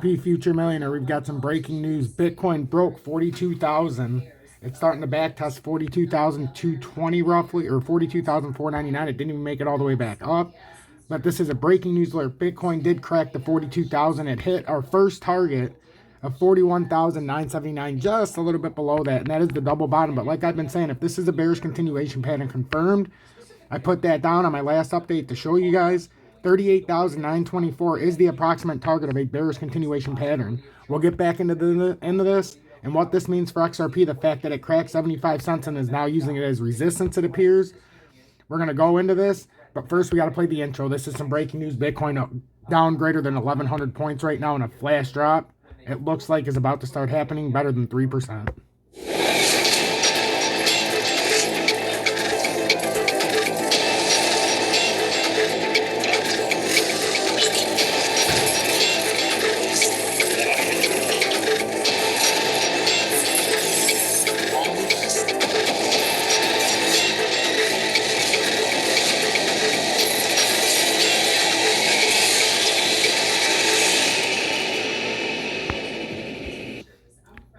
Future Millionaire, we've got some breaking news. Bitcoin broke 42,000. It's starting to backtest 42,220 roughly, or 42,499. It didn't even make it all the way back up. But this is a breaking news alert. Bitcoin did crack the 42,000. It hit our first target of 41,979, just a little bit below that, and that is the double bottom. But like I've been saying, if this is a bearish continuation pattern confirmed, I put that down on my last update to show you guys. 38,924 is the approximate target of a bearish continuation pattern. We'll get back into this and what this means for XRP, the fact that it cracked 75 cents and is now using it as resistance, it appears. We're going to go into this, but first we got to play the intro. This is some breaking news. Bitcoin down greater than 1,100 points right now in a flash drop. It looks like it's about to start happening, better than 3%.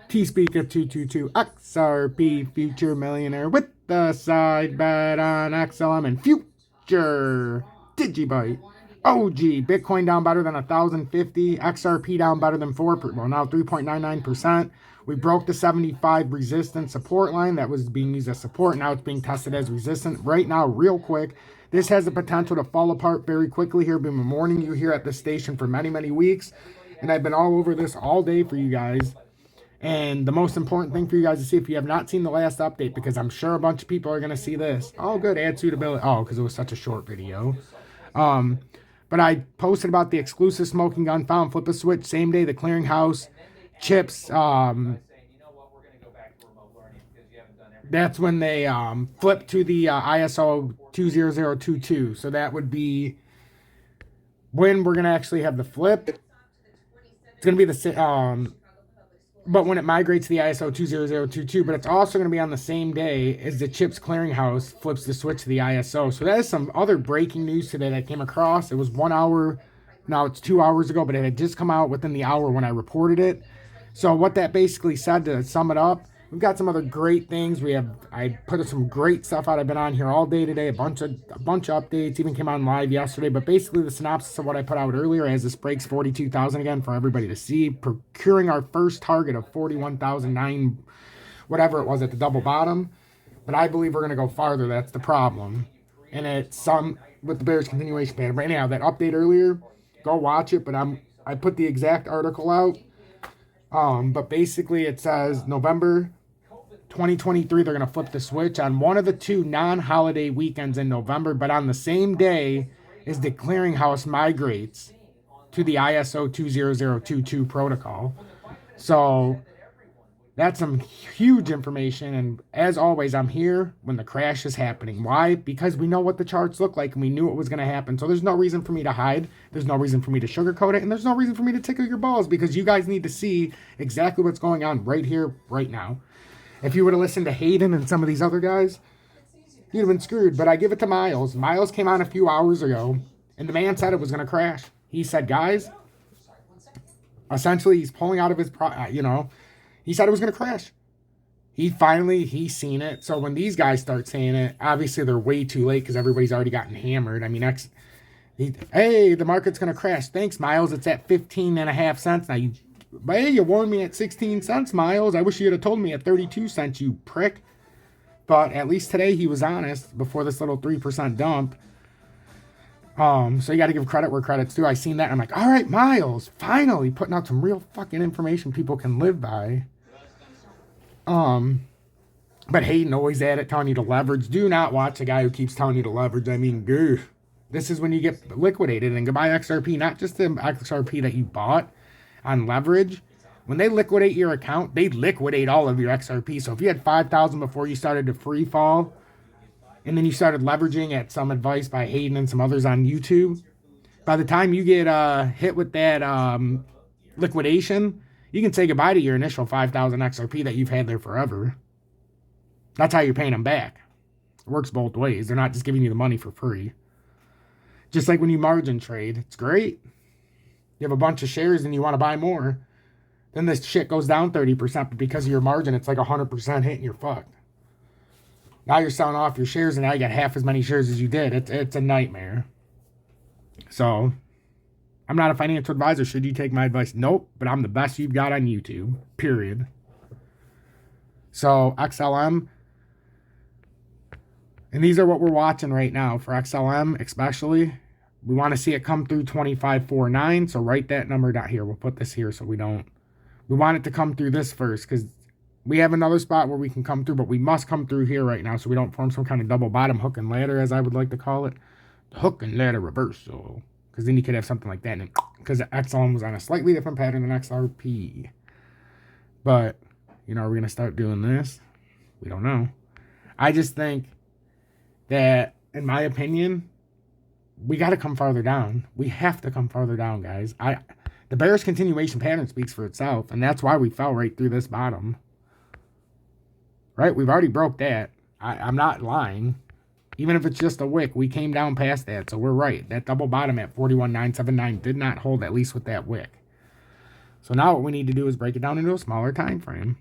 T-Speaker 222 XRP Future Millionaire with the side bet on XLM and Future Digibyte. OG Bitcoin down better than 1,050. XRP down better than 4%. Well, now 3.99%. We broke the 75 resistance support line that was being used as support. Now it's being tested as resistance. Right now, real quick, this has the potential to fall apart very quickly here. I've been warning you here at the station for many, many weeks. And I've been all over this all day for you guys. And the most important thing for you guys to see, if you have not seen the last update, because I'm sure a bunch of people are going to see this. Oh, good, add suitability. Oh, because it was such a short video. But I posted about the exclusive smoking gun found. Flip a switch, same day, the clearinghouse, chips. That's when they flip to the ISO 20022. So that would be when we're going to actually have the flip. It's going to be the but when it migrates to the ISO 20022, but it's also going to be on the same day as the chips clearinghouse flips the switch to the ISO. So that is some other breaking news today that I came across. It was 1 hour, now it's 2 hours ago, but it had just come out within the hour when I reported it. So what that basically said, to sum it up, we've got some other great things. I put some great stuff out. I've been on here all day today, a bunch of updates, even came on live yesterday. But basically the synopsis of what I put out earlier, as this breaks 42,000 again for everybody to see, procuring our first target of 41,009, whatever it was at the double bottom. But I believe we're going to go farther. That's the problem. And it's some with the bearish continuation pattern. But anyhow, that update earlier, go watch it. But I put the exact article out. But basically it says November 2023, they're going to flip the switch on one of the two non-holiday weekends in November, but on the same day as the clearinghouse migrates to the ISO 20022 protocol. So that's some huge information, and as always, I'm here when the crash is happening. Why? Because we know what the charts look like, and we knew it was going to happen. So there's no reason for me to hide. There's no reason for me to sugarcoat it, and there's no reason for me to tickle your balls, because you guys need to see exactly what's going on right here, right now. If you would have listened to Hayden and some of these other guys, you'd have been screwed. But I give it to Miles. Miles came on a few hours ago, and the man said it was going to crash. He said, guys, essentially he's pulling out of his, he said it was going to crash. He's seen it. So when these guys start saying it, obviously they're way too late because everybody's already gotten hammered. I mean, hey, the market's going to crash. Thanks, Miles. It's at 15.5 cents now. Hey, you warned me at 16 cents, Miles. I wish you would have told me at 32 cents, you prick. But at least today he was honest before this little 3% dump. So you got to give credit where credit's due. I seen that. And I'm like, all right, Miles, finally putting out some real fucking information people can live by. But Hayden always at it, telling you to leverage. Do not watch a guy who keeps telling you to leverage. I mean, goof. This is when you get liquidated. And goodbye XRP, not just the XRP that you bought on leverage. When they liquidate your account, they liquidate all of your XRP. So if you had 5,000 before you started to free fall, and then you started leveraging at some advice by Hayden and some others on YouTube, by the time you get hit with that liquidation, you can say goodbye to your initial 5,000 XRP that you've had there forever. That's how you're paying them back. It works both ways. They're not just giving you the money for free. Just like when you margin trade. It's great. You have a bunch of shares and you want to buy more. Then this shit goes down 30%, but because of your margin, it's like 100% hit and you're fucked. Now you're selling off your shares and now you got half as many shares as you did. It's a nightmare. So, I'm not a financial advisor. Should you take my advice? Nope, but I'm the best you've got on YouTube, period. So, XLM, and these are what we're watching right now for XLM especially. We want to see it come through 2549, so write that number down here. We'll put this here so we don't. We want it to come through this first because we have another spot where we can come through, but we must come through here right now so we don't form some kind of double bottom hook and ladder, as I would like to call it. The hook and ladder reversal. Because then you could have something like that. Because XLM was on a slightly different pattern than XRP. But, you know, are we going to start doing this? We don't know. I just think that, in my opinion, we got to come farther down. We have to come farther down, guys. The bearish continuation pattern speaks for itself. And that's why we fell right through this bottom. Right? We've already broke that. I'm not lying. Even if it's just a wick, we came down past that. So we're right. That double bottom at 41,979 did not hold, at least with that wick. So now what we need to do is break it down into a smaller time frame.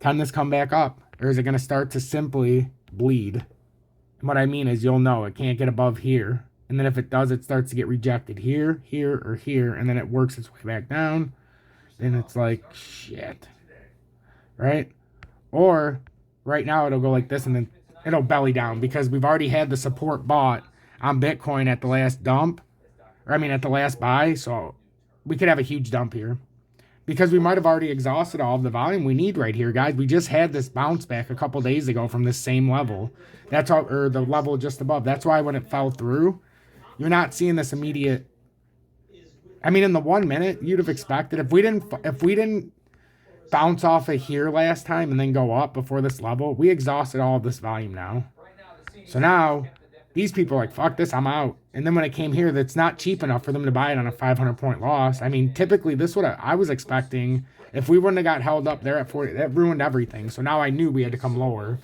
Can this come back up? Or is it going to start to simply bleed? And what I mean is you'll know it can't get above here. And then if it does, it starts to get rejected here, here, or here. And then it works its way back down. Then it's like, shit. Right? Or right now it'll go like this and then it'll belly down because we've already had the support bought on Bitcoin at the last dump. Or I mean at the last buy. So we could have a huge dump here. Because we might have already exhausted all of the volume we need right here, guys. We just had this bounce back a couple days ago from this same level. That's all, or the level just above. That's why when it fell through, you're not seeing this immediate. I mean, in the 1 minute, you'd have expected if we didn't bounce off of here last time and then go up before this level, we exhausted all of this volume now. So now these people are like, fuck this, I'm out. And then when it came here, that's not cheap enough for them to buy it on a 500-point loss. I mean, typically this would I was expecting, if we wouldn't have got held up there at 40, that ruined everything. So now I knew we had to come lower.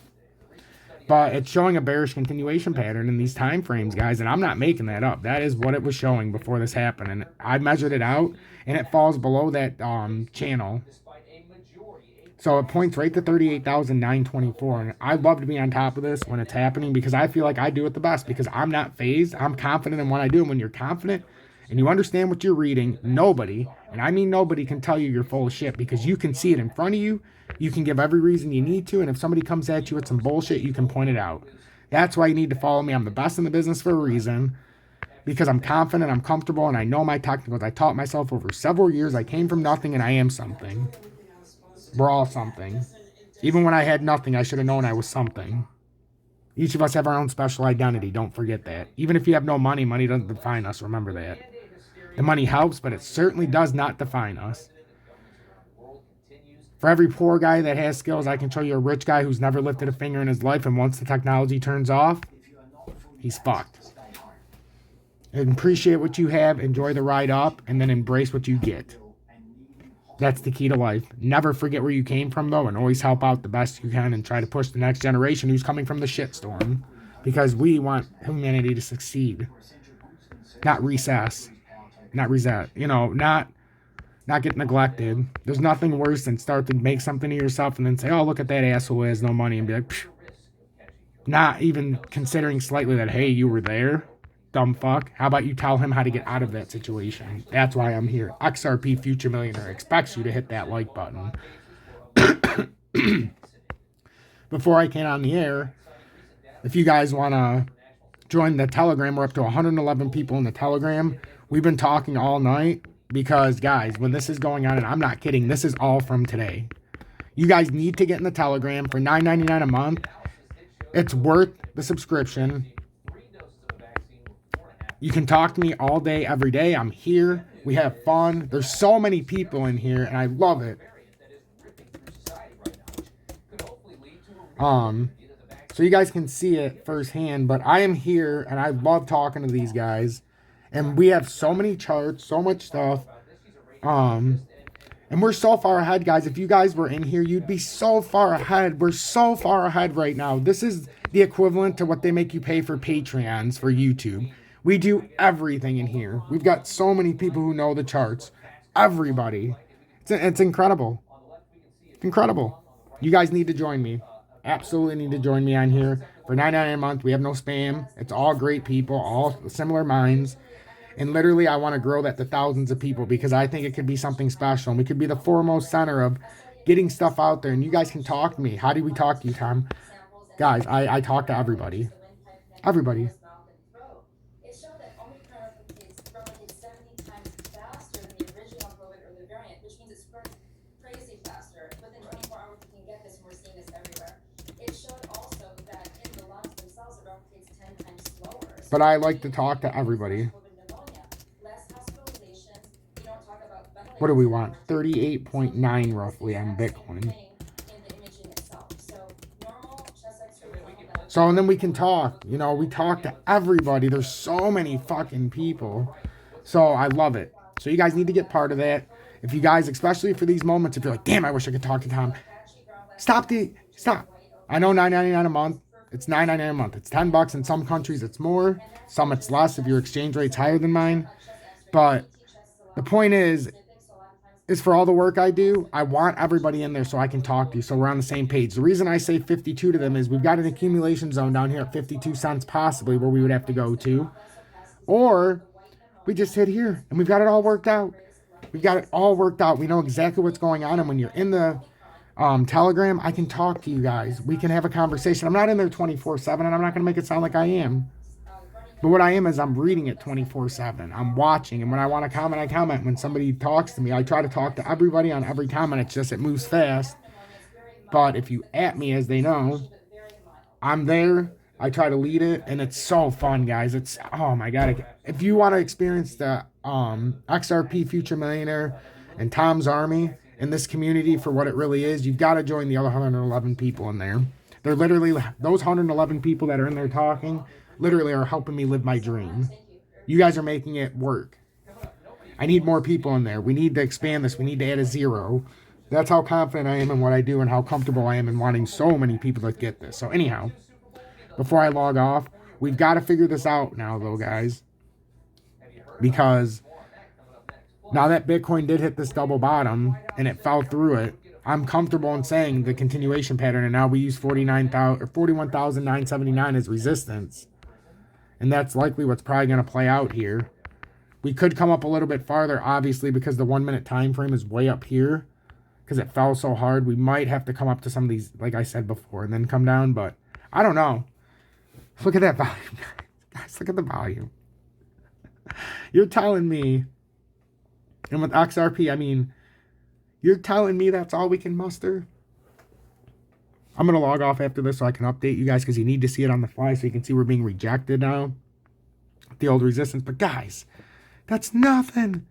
But it's showing a bearish continuation pattern in these time frames, guys, and I'm not making that up. That is what it was showing before this happened. And I measured it out, and it falls below that channel. So it points right to 38,924. And I love to be on top of this when it's happening because I feel like I do it the best because I'm not phased. I'm confident in what I do. And when you're confident and you understand what you're reading, nobody, and I mean nobody, can tell you you're full of shit because you can see it in front of you. You can give every reason you need to. And if somebody comes at you with some bullshit, you can point it out. That's why you need to follow me. I'm the best in the business for a reason because I'm confident, I'm comfortable, and I know my technicals. I taught myself over several years. I came from nothing and I am something. We're all something. Even when I had nothing, I should have known I was something. Each of us have our own special identity. Don't forget that. Even if you have no money, money doesn't define us. Remember that. The money helps, but it certainly does not define us. For every poor guy that has skills, I can show you a rich guy who's never lifted a finger in his life, and once the technology turns off, he's fucked. And appreciate what you have, enjoy the ride up, and then embrace what you get. That's the key to life. Never forget where you came from, though, and always help out the best you can and try to push the next generation who's coming from the shitstorm. Because we want humanity to succeed. Not recess. Not reset. You know, not get neglected. There's nothing worse than start to make something of yourself and then say, oh, look at that asshole who has no money, and be like, psh. Not even considering slightly that, hey, you were there. Dumb fuck. How about you tell him how to get out of that situation? That's why I'm here. XRP Future Millionaire expects you to hit that like button. Before I came on the air, if you guys want to join the Telegram, we're up to 111 people in the Telegram. We've been talking all night because, guys, when this is going on, and I'm not kidding, this is all from today. You guys need to get in the Telegram for $9.99 a month. It's worth the subscription. You can talk to me all day, every day. I'm here. We have fun. There's so many people in here, and I love it. So you guys can see it firsthand, but I am here, and I love talking to these guys. And we have so many charts, so much stuff. And we're so far ahead, guys. If you guys were in here, you'd be so far ahead. We're so far ahead right now. This is the equivalent to what they make you pay for Patreons for YouTube. We do everything in here. We've got so many people who know the charts. Everybody. It's incredible. It's incredible. You guys need to join me. Absolutely need to join me on here. For $9.99 a month, we have no spam. It's all great people, all similar minds. And literally, I want to grow that to thousands of people because I think it could be something special. And we could be the foremost center of getting stuff out there. And you guys can talk to me. How do we talk to you, Tom? Guys, I talk to everybody. Everybody. But I like to talk to everybody. What do we want? 38.9 roughly on Bitcoin. So, and then we can talk. You know, we talk to everybody. There's so many fucking people. So, I love it. So, you guys need to get part of that. If you guys, especially for these moments, if you're like, damn, I wish I could talk to Tom. Stop. I know $9.99 a month. It's $9.99 a month. It's $10. In some countries, it's more. Some, it's less if your exchange rate's higher than mine. But the point is for all the work I do, I want everybody in there so I can talk to you, so we're on the same page. The reason I say 52 to them is we've got an accumulation zone down here at 52 cents possibly where we would have to go to. Or we just hit here, and we've got it all worked out. We've got it all worked out. We know exactly what's going on, and when you're in the Telegram, I can talk to you guys. We can have a conversation. I'm not in there 24/7, and I'm not going to make it sound like I am. But what I am is I'm reading it 24/7. I'm watching, and when I want to comment, I comment. When somebody talks to me, I try to talk to everybody on every comment. It's just it moves fast. But if you at me, as they know, I'm there. I try to lead it, and it's so fun, guys. It's, oh my God. If you want to experience the XRP Future Millionaire and Tom's Army in this community for what it really is, you've got to join the other 111 people in there. They're literally, those 111 people that are in there talking, literally are helping me live my dream. You guys are making it work. I need more people in there. We need to expand this. We need to add a zero. That's how confident I am in what I do and how comfortable I am in wanting so many people to get this. So anyhow, before I log off, we've got to figure this out now, though, guys. Because now that Bitcoin did hit this double bottom and it fell through it, I'm comfortable in saying the continuation pattern, and now we use 41,979 as resistance. And that's likely what's probably going to play out here. We could come up a little bit farther, obviously, because the 1 minute time frame is way up here. Because it fell so hard. We might have to come up to some of these, like I said before, and then come down. But I don't know. Look at that volume, guys. Look at the volume. You're telling me, and with XRP, I mean, you're telling me that's all we can muster? I'm going to log off after this so I can update you guys because you need to see it on the fly so you can see we're being rejected now. The old resistance. But guys, that's nothing.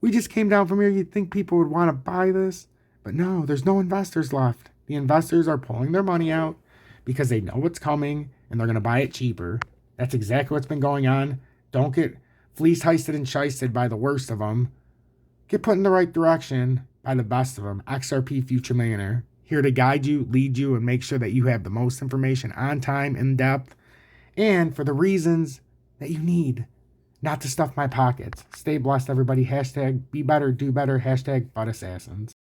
We just came down from here. You'd think people would want to buy this. But no, there's no investors left. The investors are pulling their money out because they know what's coming and they're going to buy it cheaper. That's exactly what's been going on. Don't get fleeced, heisted, and shysted by the worst of them. Get put in the right direction by the best of them. XRP Future Millionaire. Here to guide you, lead you, and make sure that you have the most information on time, in depth, and for the reasons that you need. Not to stuff my pockets. Stay blessed, everybody. Hashtag be better, do better. Hashtag butt assassins.